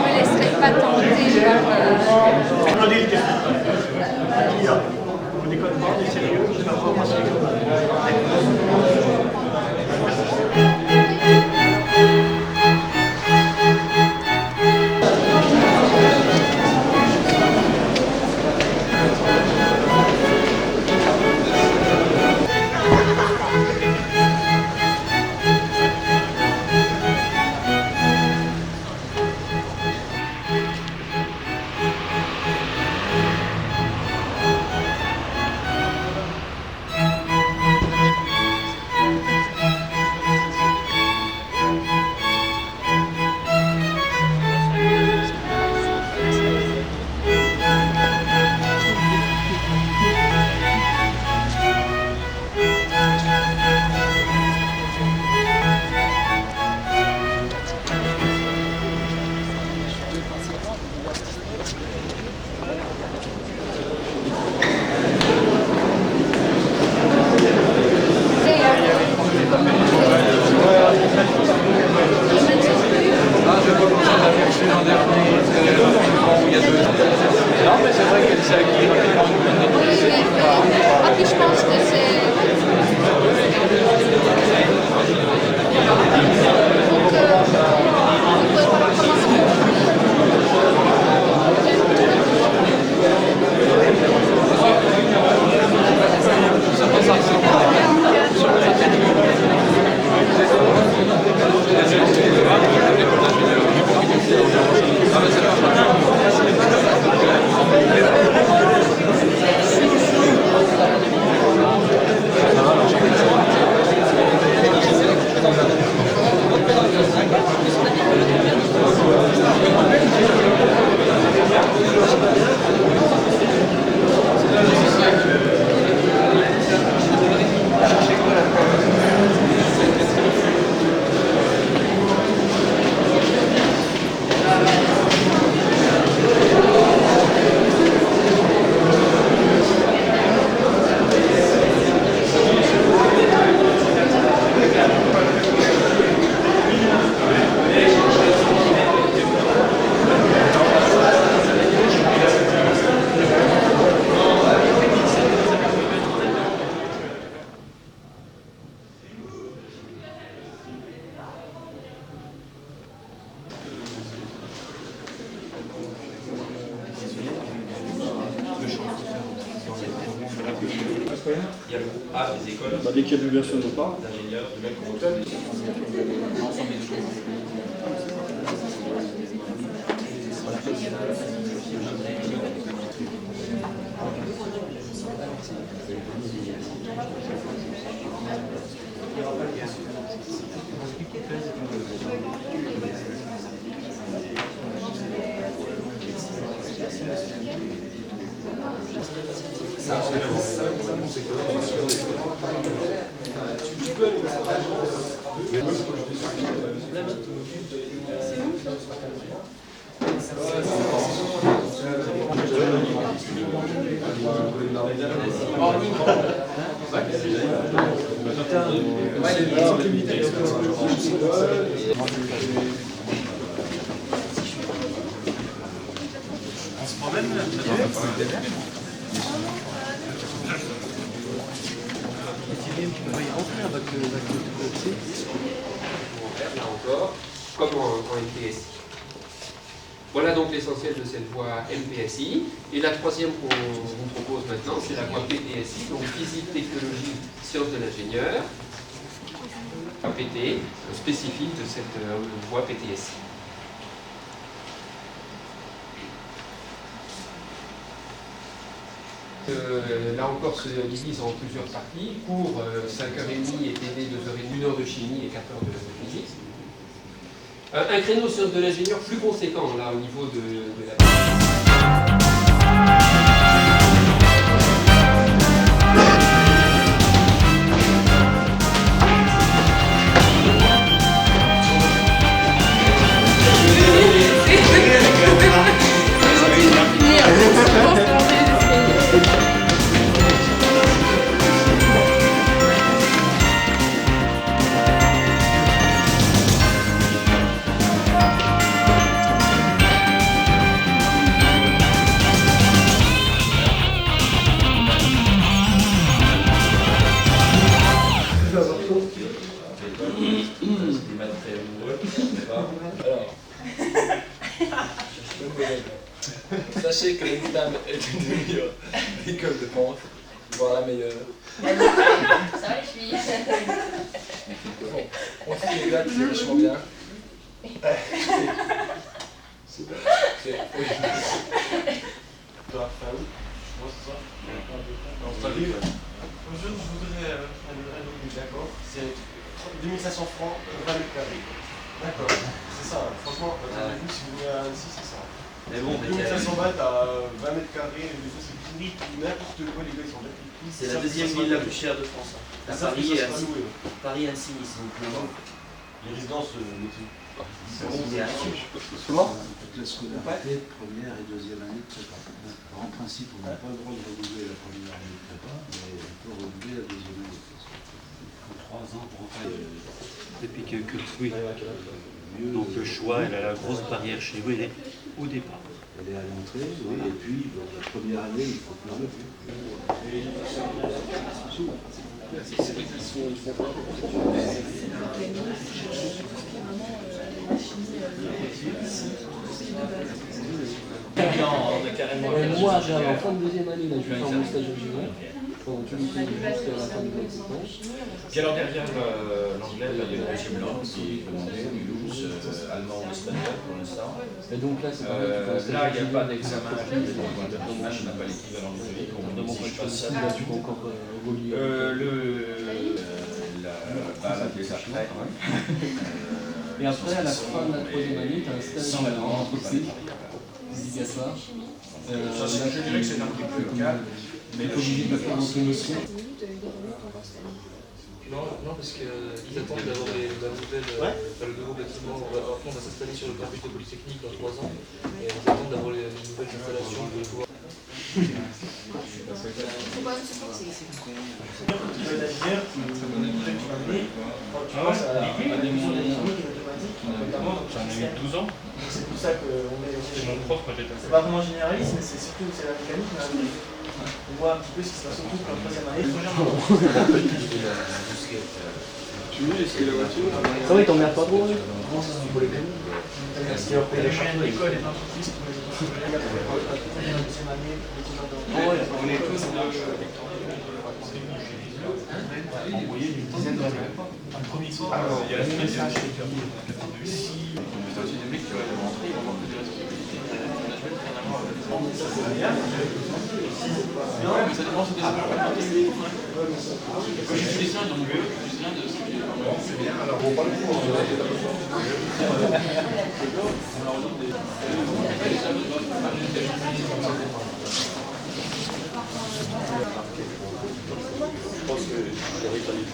me laisserai pas tenter par... On déconne pas, on est sérieux, c'est la formation. Je pense que c'est... Il y a le groupe A des écoles. Dès qu'il y a de l'USE, on parle. D'ingénieurs, de mecs comme l'ensemble des choses. On se promène là. Là encore, comme en MPSI. Voilà donc l'essentiel de cette voie MPSI. Et la troisième qu'on vous propose maintenant, c'est la voie PTSI, donc physique, technologie, sciences de l'ingénieur. PT, spécifique de cette voie PTSI. Là encore se divise en plusieurs parties. Cours 5h30 et TD 2h30, 1 heure de chimie et 4 heures de physique. Un créneau sciences de l'ingénieur plus conséquent là au niveau de la... élèves. Sachez que l'UNITAM est une des meilleures écoles de France, voire la meilleure. Ça va les filles? Bon, on suit les gars, c'est vachement bien. C'est bon. Oui. Toi, Raoul, moi c'est ça. Salut. Je voudrais un autre, d'accord. C'est 2500 francs, 20 mètres carrés. D'accord, c'est ça. Franchement, vous, si vous voulez à Annecy, c'est ça. Mais bon, 2500 balles, t'as 20 mètres carrés, c'est pourri, n'importe quoi, les gars, ils sont déjà plus. c'est la deuxième ville la plus chère de France. À Paris et Annecy. Paris, Annecy, Nice. Les résidences, C'est bon, c'est Annecy. Comment? La scolarité, première et deuxième année de prépa. En principe, on n'a pas le droit de renouveler la première année de prépa, mais on peut renouveler la deuxième année. Il faut 3 ans pour faire. Et puis que oui. Donc le choix, elle a la grosse barrière chez vous, elle est au départ. Elle est à l'entrée, oui, et puis bon, la première année, il faut pleurer. Moi, j'ai un enfant de deuxième année, là, je vais faire mon stage ingénieur. Pendant tout le temps, jusqu'à la fin de l'existence. Puis alors derrière l'anglais, il y a une deuxième langue qui est demandée, Mulhouse, allemand ou espagnol pour l'instant. Et donc là, c'est Là, il n'y a pas d'examen à je n'a pas l'équivalent numérique, on me demande si je passe ça. là, tu peux encore évoluer. La pièce après. Et après, à la fin de la troisième année, tu as un stage en entreprise, obligatoire. Ça, je dirais que c'est un petit peu le cas. Mais il faut obligé de faire dans une notion. Non, parce qu'ils attendent d'avoir la nouvelle, le nouveau bâtiment. Après, on va s'installer sur le campus de Polytechnique dans 3 ans. Et ils attendent d'avoir les nouvelles installations pour pouvoir. Tu veux l'ingénieur, tu vas venir, quand tu passes à des missions d'économie et mathématiques, notamment. J'en ai eu 12 ans. C'est pour ça qu'on est. C'est mon prof quand j'étais. C'est pas vraiment généraliste, mais c'est surtout la mécanique. On voit un petit peu ce qui se passe surtout pour la troisième année. Ça va, il t'emmerde pas trop, lui? Est-ce qu'il y a les moyens de l'école et de l'entreprise pour la deuxième année, On est tous envoyer une dizaine d'années. Un premier soir, il y a la message qui a C'est aussi des mecs qui auraient rentré, ils vont avoir que des responsabilités. Non, mais ça dépend sur des Quand j'ai fait ça dans mon bureau, je me souviens de ce qui est. C'est bien, alors on parle je pense que j'aurais pas les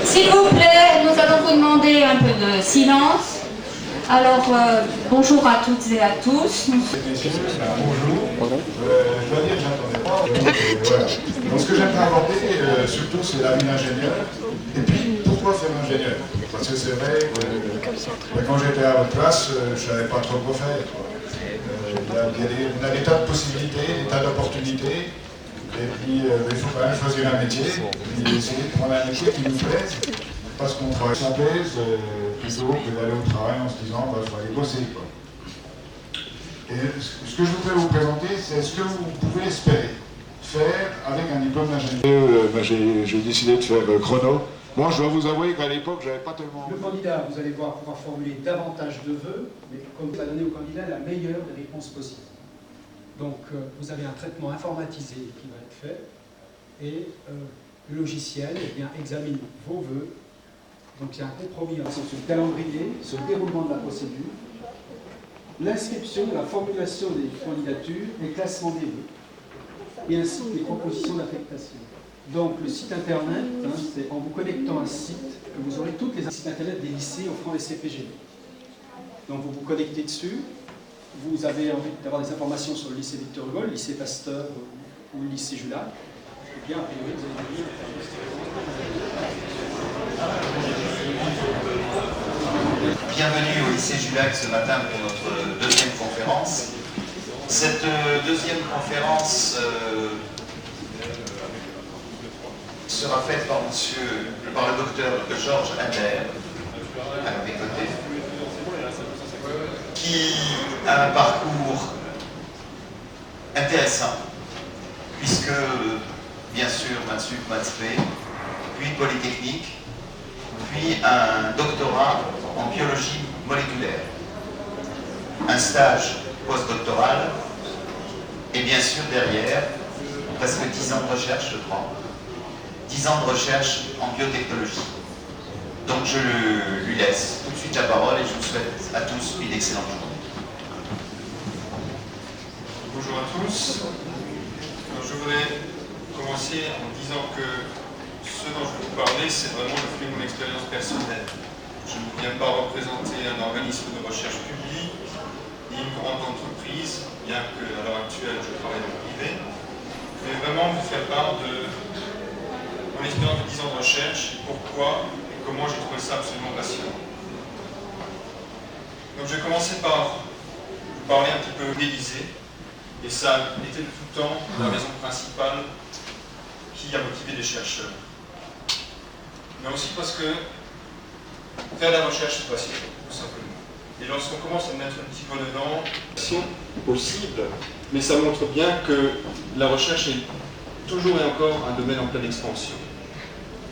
S'il vous plaît, nous allons vous demander un peu de silence. Alors, bonjour à toutes et à tous. Bonjour. Je dois dire que j'attendais pas. Voilà. Donc ce que j'aimerais aborder, surtout, c'est la vie d'ingénieur. Et puis, pourquoi faire ingénieur? Parce que c'est vrai que quand j'étais à votre place, je ne savais pas trop quoi faire. Il y a des tas de possibilités, des tas d'opportunités. Et puis, il faut quand même choisir un métier. Et essayer de prendre un métier qui nous plaise. Parce qu'on travaille sans plaise, plutôt que d'aller au travail en se disant bah, je vais aller bosser. Quoi. Et ce que je voudrais vous présenter, c'est ce que vous pouvez espérer faire avec un diplôme d'ingénieur. J'ai décidé de faire chrono. Bon, je dois vous avouer qu'à l'époque, j'avais pas tellement... Le candidat, vous allez voir, pourra formuler davantage de vœux, mais comme vous allez donner au candidat la meilleure des réponses possibles. Donc, vous avez un traitement informatisé qui va être fait, et le logiciel examine vos vœux. Donc il y a un compromis sur le calendrier, sur le déroulement de la procédure, l'inscription, la formulation des candidatures et le classement des vœux, et ainsi que les propositions d'affectation. Donc le site internet, c'est en vous connectant à un site que vous aurez toutes les sites internet des lycées offrant les CPG. Donc vous vous connectez dessus, vous avez envie d'avoir des informations sur le lycée Victor Hugo, le lycée Pasteur ou le lycée Jules. Et bien, a priori, vous allez venir. bienvenue au lycée Julac ce matin pour notre deuxième conférence. Cette deuxième conférence sera faite par le docteur Georges Ader, à mes côtés, qui a un parcours intéressant, puisque, bien sûr, Maths Sup, Maths P, puis Polytechnique, puis un doctorat en biologie moléculaire, un stage postdoctoral, et bien sûr derrière, presque 10 ans de recherche, je crois, 10 ans de recherche en biotechnologie. Donc je lui laisse tout de suite la parole et je vous souhaite à tous une excellente journée. Bonjour à tous. Alors, je voudrais commencer en disant que ce dont je vais vous parler, c'est vraiment le fruit de mon expérience personnelle. Je ne viens pas représenter un organisme de recherche public, ni une grande entreprise, bien qu'à l'heure actuelle je travaille dans le privé, mais vraiment vous faire part de mon expérience de 10 ans de recherche, pourquoi et comment j'ai trouvé ça absolument passionnant. Donc je vais commencer par vous parler un petit peu d'Élysée, et ça a été de tout temps la raison principale qui a motivé les chercheurs. Mais aussi parce que faire la recherche, c'est passionnant, tout simplement. Et lorsqu'on commence à mettre un petit peu dedans, c'est possible, mais ça montre bien que la recherche est toujours et encore un domaine en pleine expansion.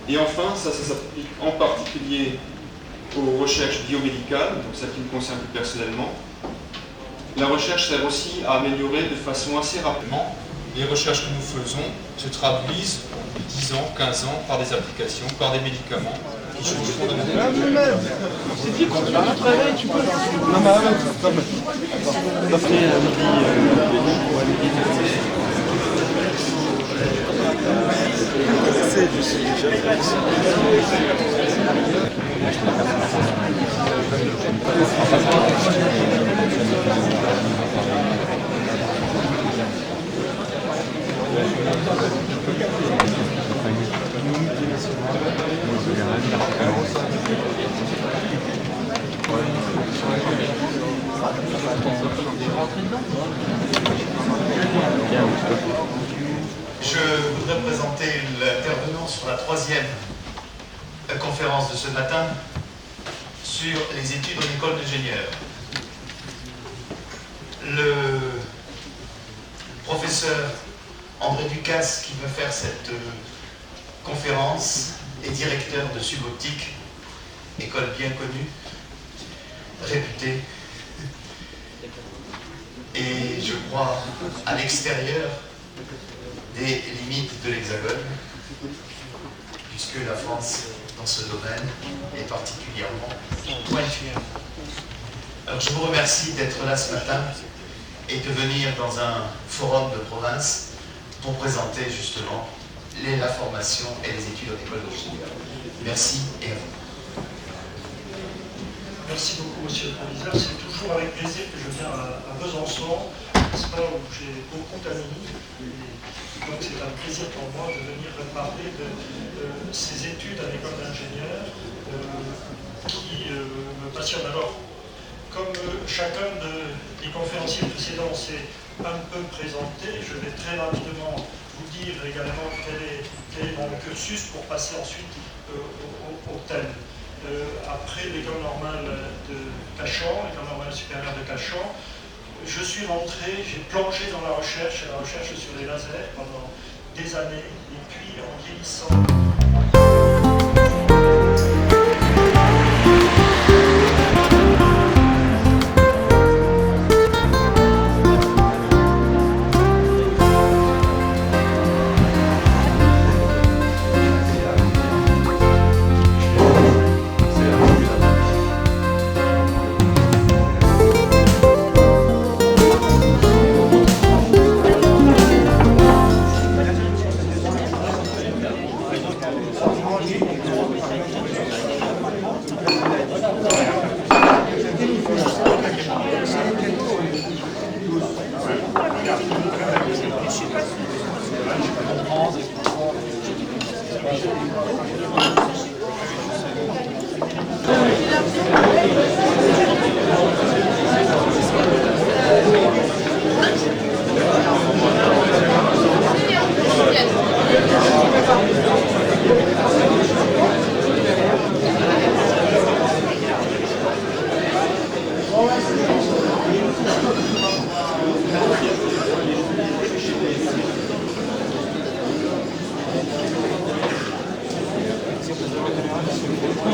Et enfin, ça s'applique en particulier aux recherches biomédicales, donc celles qui me concernent plus personnellement. La recherche sert aussi à améliorer de façon assez rapidement. Les recherches que nous faisons se traduisent au bout de 10 ans, 15 ans, par des applications, par des médicaments qui changent fondamentalement. C'est dit quand tu vas travailler, tu peux. Non, mais arrête, Je voudrais présenter l'intervenant sur la troisième conférence de ce matin sur les études en école d'ingénieur. Le professeur André Ducasse, qui va faire cette conférence, est directeur de Suboptique, école bien connue, réputée, et je crois à l'extérieur des limites de l'Hexagone, puisque la France, dans ce domaine, est particulièrement pointue. Alors je vous remercie d'être là ce matin et de venir dans un forum de province pour présenter justement la formation et les études en école d'ingénieur. Merci et à vous. Merci beaucoup, monsieur le proviseur. C'est toujours avec plaisir que je viens à Besançon, n'est-ce pas, où j'ai beaucoup d'amis. Donc c'est un plaisir pour moi de venir parler de ces études en école d'ingénieur qui me passionnent. Alors, comme chacun des conférenciers précédents s'est un peu présenté, je vais très rapidement vous dire également quel est mon cursus pour passer ensuite au thème. Après l'école normale de Cachan, l'école normale supérieure de Cachan, je suis rentré, j'ai plongé dans la recherche sur les lasers pendant des années, et puis en vieillissant. Monsieur le Président.